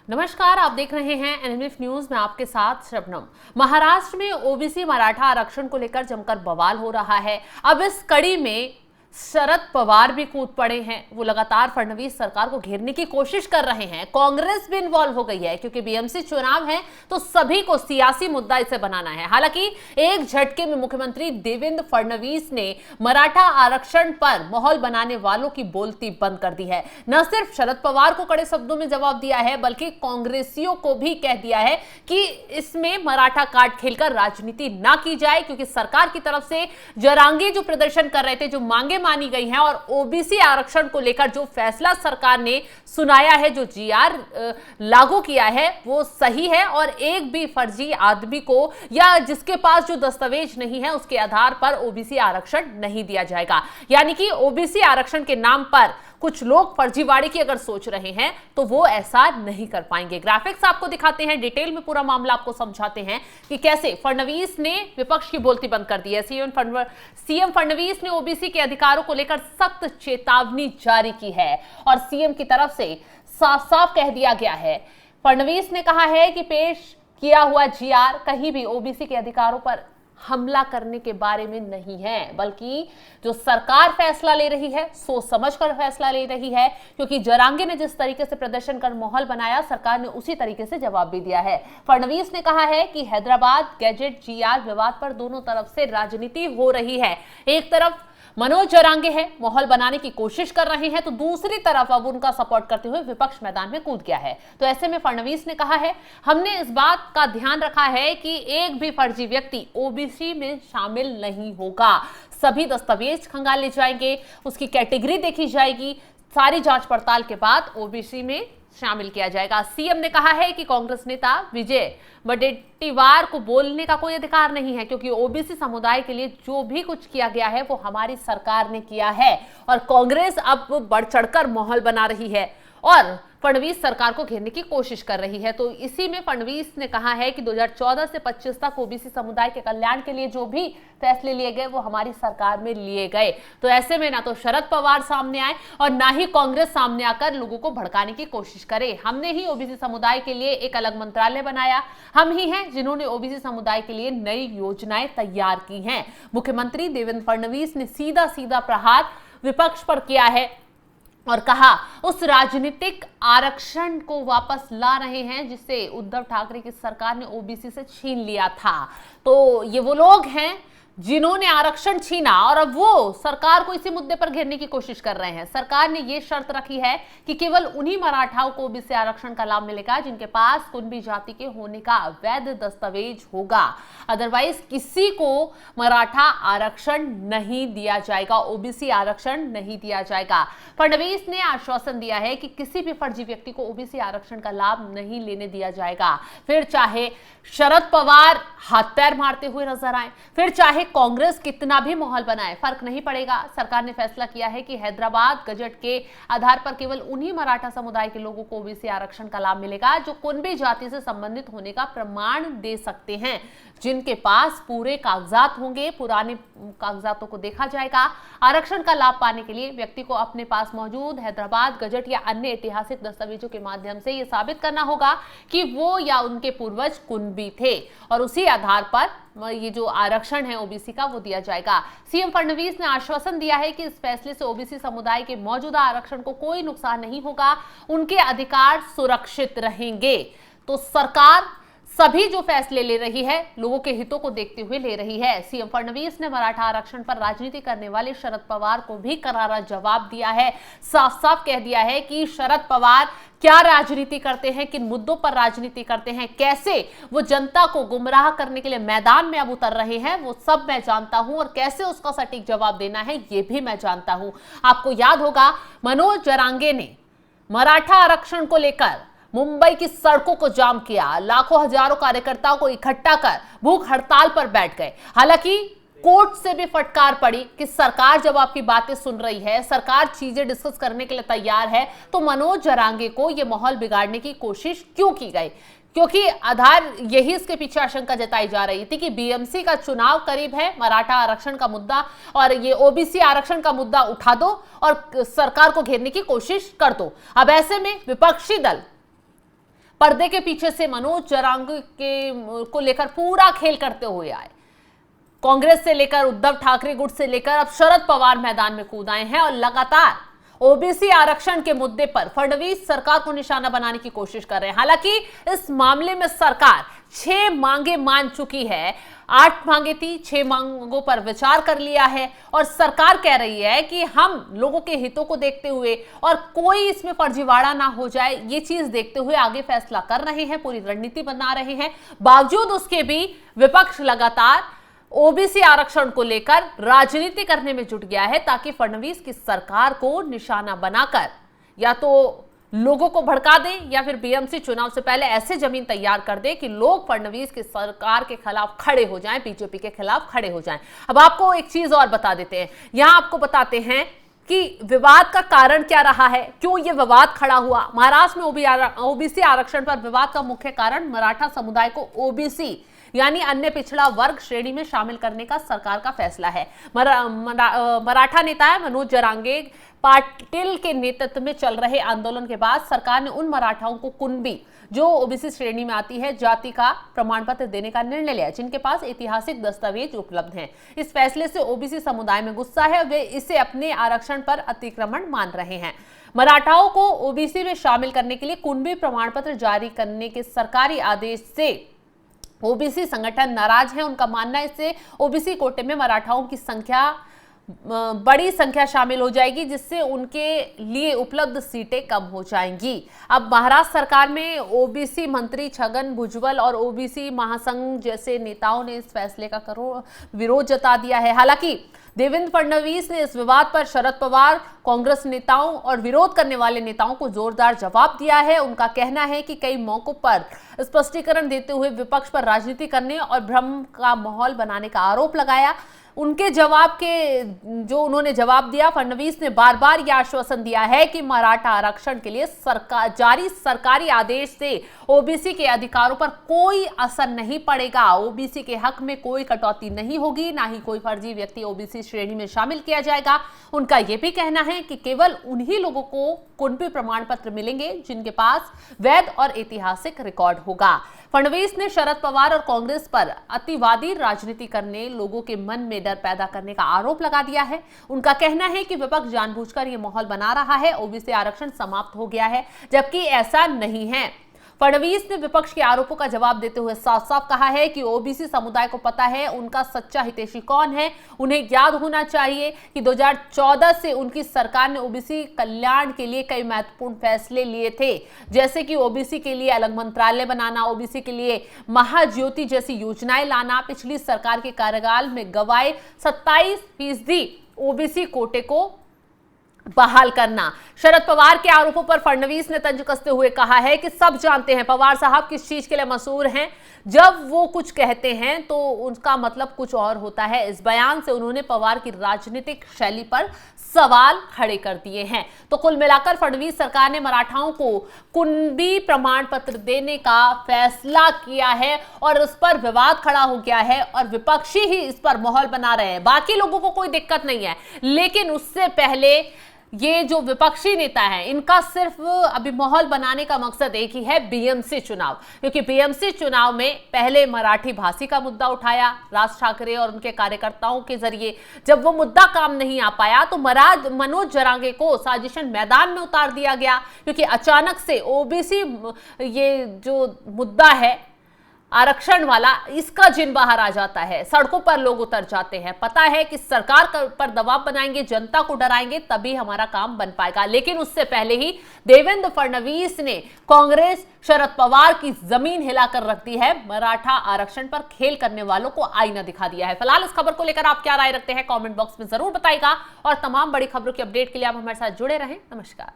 नमस्कार, आप देख रहे हैं एनएमएफ न्यूज में आपके साथ शबनम। महाराष्ट्र में ओबीसी मराठा आरक्षण को लेकर जमकर बवाल हो रहा है। अब इस कड़ी में शरद पवार भी कूद पड़े हैं। वो लगातार फडणवीस सरकार को घेरने की कोशिश कर रहे हैं। कांग्रेस भी इन्वॉल्व हो गई है क्योंकि बीएमसी चुनाव है तो सभी को सियासी मुद्दा इसे बनाना है। हालांकि एक झटके में मुख्यमंत्री देवेंद्र फडणवीस ने मराठा आरक्षण पर माहौल बनाने वालों की बोलती बंद कर दी है। न सिर्फ शरद पवार को कड़े शब्दों में जवाब दिया है बल्कि कांग्रेसियों को भी कह दिया है कि इसमें मराठा कार्ड खेलकर राजनीति ना की जाए, क्योंकि सरकार की तरफ से जरांगे जो प्रदर्शन कर रहे थे, जो मांगे मानी गई हैं और ओबीसी आरक्षण को लेकर जो फैसला सरकार ने सुनाया है, जो जीआर लागू किया है, वो सही है और एक भी फर्जी आदमी को या जिसके पास जो दस्तावेज नहीं है उसके आधार पर ओबीसी आरक्षण नहीं दिया जाएगा। यानी कि ओबीसी आरक्षण के नाम पर कुछ लोग फर्जीवाड़े की अगर सोच रहे हैं तो वो ऐसा नहीं कर पाएंगे। ग्राफिक्स आपको दिखाते हैं, डिटेल में पूरा मामला आपको समझाते हैं कि कैसे फडणवीस ने विपक्ष की बोलती बंद कर दी है। सीएम फडणवीस ने ओबीसी के अधिकारों को लेकर सख्त चेतावनी जारी की है और सीएम की तरफ से साफ साफ कह दिया गया है। फडणवीस ने कहा है कि पेश किया हुआ जीआर कहीं भी ओबीसी के अधिकारों पर हमला करने के बारे में नहीं है, बल्कि जो सरकार फैसला ले रही है सोच समझकर फैसला ले रही है, क्योंकि जरांगे ने जिस तरीके से प्रदर्शन कर माहौल बनाया, सरकार ने उसी तरीके से जवाब भी दिया है। फडणवीस ने कहा है कि हैदराबाद गैजेट जीआर विवाद पर दोनों तरफ से राजनीति हो रही है। एक तरफ मनोज जरांगे है, माहौल बनाने की कोशिश कर रहे हैं, तो दूसरी तरफ अब उनका सपोर्ट करते हुए विपक्ष मैदान में कूद गया है। तो ऐसे में फडणवीस ने कहा है, हमने इस बात का ध्यान रखा है कि एक भी फर्जी व्यक्ति ओबीसी में शामिल नहीं होगा। सभी दस्तावेज खंगाले जाएंगे, उसकी कैटेगरी देखी जाएगी, सारी जांच पड़ताल के बाद ओबीसी में शामिल किया जाएगा। सीएम ने कहा है कि कांग्रेस नेता विजय वडेट्टीवार को बोलने का कोई अधिकार नहीं है, क्योंकि ओबीसी समुदाय के लिए जो भी कुछ किया गया है वो हमारी सरकार ने किया है और कांग्रेस अब बढ़ चढ़कर माहौल बना रही है और फडणवीस सरकार को घेरने की कोशिश कर रही है। तो इसी में फडणवीस ने कहा है कि 2014 से 25 तक ओबीसी समुदाय के कल्याण के लिए जो भी फैसले लिए गए वो हमारी सरकार में लिए गए। तो ऐसे में ना तो शरद पवार सामने आए और ना ही कांग्रेस सामने आकर लोगों को भड़काने की कोशिश करे। हमने ही ओबीसी समुदाय के लिए एक अलग मंत्रालय बनाया, हम ही हैं जिन्होंने ओबीसी समुदाय के लिए नई योजनाएं तैयार की हैं। मुख्यमंत्री देवेंद्र फडणवीस ने सीधा सीधा प्रहार विपक्ष पर किया है और कहा उस राजनीतिक आरक्षण को वापस ला रहे हैं जिसे उद्धव ठाकरे की सरकार ने ओबीसी से छीन लिया था। तो ये वो लोग हैं जिन्होंने आरक्षण छीना और अब वो सरकार को इसी मुद्दे पर घेरने की कोशिश कर रहे हैं। सरकार ने ये शर्त रखी है कि केवल उन्हीं मराठाओं को ओबीसी आरक्षण का लाभ मिलेगा जिनके पास कुणबी जाति के होने का वैध दस्तावेज होगा, अदरवाइज किसी को मराठा आरक्षण नहीं दिया जाएगा, ओबीसी आरक्षण नहीं दिया जाएगा। फडणवीस ने आश्वासन दिया है कि किसी भी फर्जी व्यक्ति को ओबीसी आरक्षण का लाभ नहीं लेने दिया जाएगा। फिर चाहे शरद पवार हाथ पैर मारते हुए नजर आए, फिर चाहे कांग्रेस कितना भी माहौल बनाए, फर्क नहीं पड़ेगा। सरकार ने फैसला किया है कि हैदराबाद गजट के आधार पर केवल उन्हीं मराठा समुदाय के लोगों को ओबीसी आरक्षण का लाभ मिलेगा जो कुणबी जाति से संबंधित होने का प्रमाण दे सकते हैं, जिनके पास पूरे कागजात होंगे। पुराने कागजातों को देखा जाएगा। आरक्षण का लाभ पाने के लिए व्यक्ति को अपने पास मौजूद हैदराबाद गजट या अन्य ऐतिहासिक दस्तावेजों के माध्यम से यह साबित करना होगा कि वो या उनके पूर्वज कुणबी थे और उसी आधार पर ये जो आरक्षण है ओबीसी का वो दिया जाएगा। सीएम फडणवीस ने आश्वासन दिया है कि इस फैसले से ओबीसी समुदाय के मौजूदा आरक्षण को कोई नुकसान नहीं होगा, उनके अधिकार सुरक्षित रहेंगे। तो सरकार सभी जो फैसले ले रही है लोगों के हितों को देखते हुए ले रही है। सीएम फडणवीस ने मराठा आरक्षण पर राजनीति करने वाले शरद पवार को भी करारा जवाब दिया है। साफ साफ कह दिया है कि शरद पवार क्या राजनीति करते हैं, किन मुद्दों पर राजनीति करते हैं, कैसे वो जनता को गुमराह करने के लिए मैदान में अब उतर रहे हैं, वो सब मैं जानता हूं और कैसे उसका सटीक जवाब देना है ये भी मैं जानता हूं। आपको याद होगा मनोज जरांगे ने मराठा आरक्षण को लेकर मुंबई की सड़कों को जाम किया, लाखों हजारों कार्यकर्ताओं को इकट्ठा कर भूख हड़ताल पर बैठ गए। हालांकि कोर्ट से भी फटकार पड़ी कि सरकार जब आपकी बातें सुन रही है, सरकार चीजें डिस्कस करने के लिए तैयार है, तो मनोज जरांगे को यह माहौल बिगाड़ने की कोशिश क्यों की गई? क्योंकि आधार यही इसके पीछे आशंका जताई जा रही थी कि बीएमसी का चुनाव करीब है, मराठा आरक्षण का मुद्दा और ये ओबीसी आरक्षण का मुद्दा उठा दो और सरकार को घेरने की कोशिश कर दो। अब ऐसे में विपक्षी दल पर्दे के पीछे से मनोज जरांगे को लेकर पूरा खेल करते हुए आए। कांग्रेस से लेकर उद्धव ठाकरे गुट से लेकर अब शरद पवार मैदान में कूद आए हैं और लगातार ओबीसी आरक्षण के मुद्दे पर फडणवीस सरकार को निशाना बनाने की कोशिश कर रहे हैं। हालांकि इस मामले में सरकार 6 मांगे मान चुकी है। 8 मांगे थी, 6 मांगों पर विचार कर लिया है और सरकार कह रही है कि हम लोगों के हितों को देखते हुए और कोई इसमें फर्जीवाड़ा ना हो जाए, ये चीज देखते हुए आगे फैसला कर रहे हैं, पूरी रणनीति बना रहे हैं। बावजूद उसके भी विपक्ष लगातार ओबीसी आरक्षण को लेकर राजनीति करने में जुट गया है ताकि फडणवीस की सरकार को निशाना बनाकर या तो लोगों को भड़का दें या फिर बीएमसी चुनाव से पहले ऐसे जमीन तैयार कर दे कि लोग फडणवीस की सरकार के खिलाफ खड़े हो जाएं, बीजेपी के खिलाफ खड़े हो जाएं। अब आपको एक चीज और बता देते हैं, यहां आपको बताते हैं कि विवाद का कारण क्या रहा है, क्यों यह विवाद खड़ा हुआ। महाराष्ट्र में ओबीसी आरक्षण पर विवाद का मुख्य कारण मराठा समुदाय को ओबीसी यानी अन्य पिछड़ा वर्ग श्रेणी में शामिल करने का सरकार का फैसला है। मराठा नेता है मनोज जरांगे पाटिल के नेतृत्व में चल रहे आंदोलन के बाद सरकार ने उन मराठाओं को कुणबी, जो ओबीसी श्रेणी में आती है, जाति का प्रमाण पत्र देने का निर्णय लिया, जिनके पास ऐतिहासिक दस्तावेज उपलब्ध हैं। इस फैसले से ओबीसी समुदाय में गुस्सा है, वे इसे अपने आरक्षण पर अतिक्रमण मान रहे हैं। मराठाओं को ओबीसी में शामिल करने के लिए कुणबी प्रमाण पत्र जारी करने के सरकारी आदेश से ओबीसी संगठन नाराज है। उनका मानना है इससे ओबीसी कोटे में मराठाओं की बड़ी संख्या शामिल हो जाएगी, जिससे उनके लिए उपलब्ध सीटें कम हो जाएंगी। अब महाराष्ट्र सरकार में ओबीसी मंत्री छगन भुजबल और ओबीसी महासंघ जैसे नेताओं ने इस फैसले का विरोध जता दिया है। हालांकि देवेंद्र फडणवीस ने इस विवाद पर शरद पवार, कांग्रेस नेताओं और विरोध करने वाले नेताओं को जोरदार जवाब दिया है। उनका कहना है कि कई मौकों पर स्पष्टीकरण देते हुए विपक्ष पर राजनीति करने और भ्रम का माहौल बनाने का आरोप लगाया। उनके जवाब के जो उन्होंने जवाब दिया, फडणवीस ने बार बार यह आश्वासन दिया है कि मराठा आरक्षण के लिए जारी सरकारी आदेश से ओबीसी के अधिकारों पर कोई असर नहीं पड़ेगा। ओबीसी के हक में कोई कटौती नहीं होगी, ना ही कोई फर्जी व्यक्ति ओबीसी श्रेणी में शामिल किया जाएगा। उनका यह भी कहना है कि केवल उन्हीं लोगों को कुणबी प्रमाण पत्र मिलेंगे जिनके पास वैध और ऐतिहासिक रिकॉर्ड होगा। फडणवीस ने शरद पवार और कांग्रेस पर अतिवादी राजनीति करने, लोगों के मन में डर पैदा करने का आरोप लगा दिया है। उनका कहना है कि विपक्ष जानबूझकर यह माहौल बना रहा है, ओबीसी आरक्षण समाप्त हो गया है, जबकि ऐसा नहीं है। फडणवीस ने विपक्ष के आरोपों का जवाब देते हुए साफ साफ कहा है कि ओबीसी समुदाय को पता है उनका सच्चा हितैषी कौन है। उन्हें याद होना चाहिए कि 2014 से उनकी सरकार ने ओबीसी कल्याण के लिए कई महत्वपूर्ण फैसले लिए थे, जैसे कि ओबीसी के लिए अलग मंत्रालय बनाना, ओबीसी के लिए महाज्योति जैसी योजनाएं लाना, पिछली सरकार के कार्यकाल में गंवाए 27% ओबीसी कोटे को बहाल करना। शरद पवार के आरोपों पर फडणवीस ने तंज कसते हुए कहा है कि सब जानते हैं पवार साहब किस चीज के लिए मशहूर हैं, जब वो कुछ कहते हैं तो उनका मतलब कुछ और होता है। इस बयान से उन्होंने पवार की राजनीतिक शैली पर सवाल खड़े कर दिए हैं। तो कुल मिलाकर फडणवीस सरकार ने मराठाओं को कुणबी प्रमाण पत्र देने का फैसला किया है और उस पर विवाद खड़ा हो गया है और विपक्षी ही इस पर माहौल बना रहे हैं। बाकी लोगों को कोई दिक्कत नहीं है, लेकिन उससे पहले ये जो विपक्षी नेता है, इनका सिर्फ अभी माहौल बनाने का मकसद एक ही है, बीएमसी चुनाव। क्योंकि बीएमसी चुनाव में पहले मराठी भाषी का मुद्दा उठाया राज ठाकरे और उनके कार्यकर्ताओं के जरिए, जब वो मुद्दा काम नहीं आ पाया तो मनोज जरांगे को साजिशन मैदान में उतार दिया गया। क्योंकि अचानक से ओबीसी ये जो मुद्दा है आरक्षण वाला, इसका जिन बाहर आ जाता है, सड़कों पर लोग उतर जाते हैं। पता है कि सरकार पर दबाव बनाएंगे, जनता को डराएंगे, तभी हमारा काम बन पाएगा। लेकिन उससे पहले ही देवेंद्र फडणवीस ने कांग्रेस शरद पवार की जमीन हिलाकर रख दी है। मराठा आरक्षण पर खेल करने वालों को आईना दिखा दिया है। फिलहाल इस खबर को लेकर आप क्या राय रखते हैं, कमेंट बॉक्स में जरूर बताइएगा और तमाम बड़ी खबरों की अपडेट के लिए आप हमारे साथ जुड़े रहें। नमस्कार।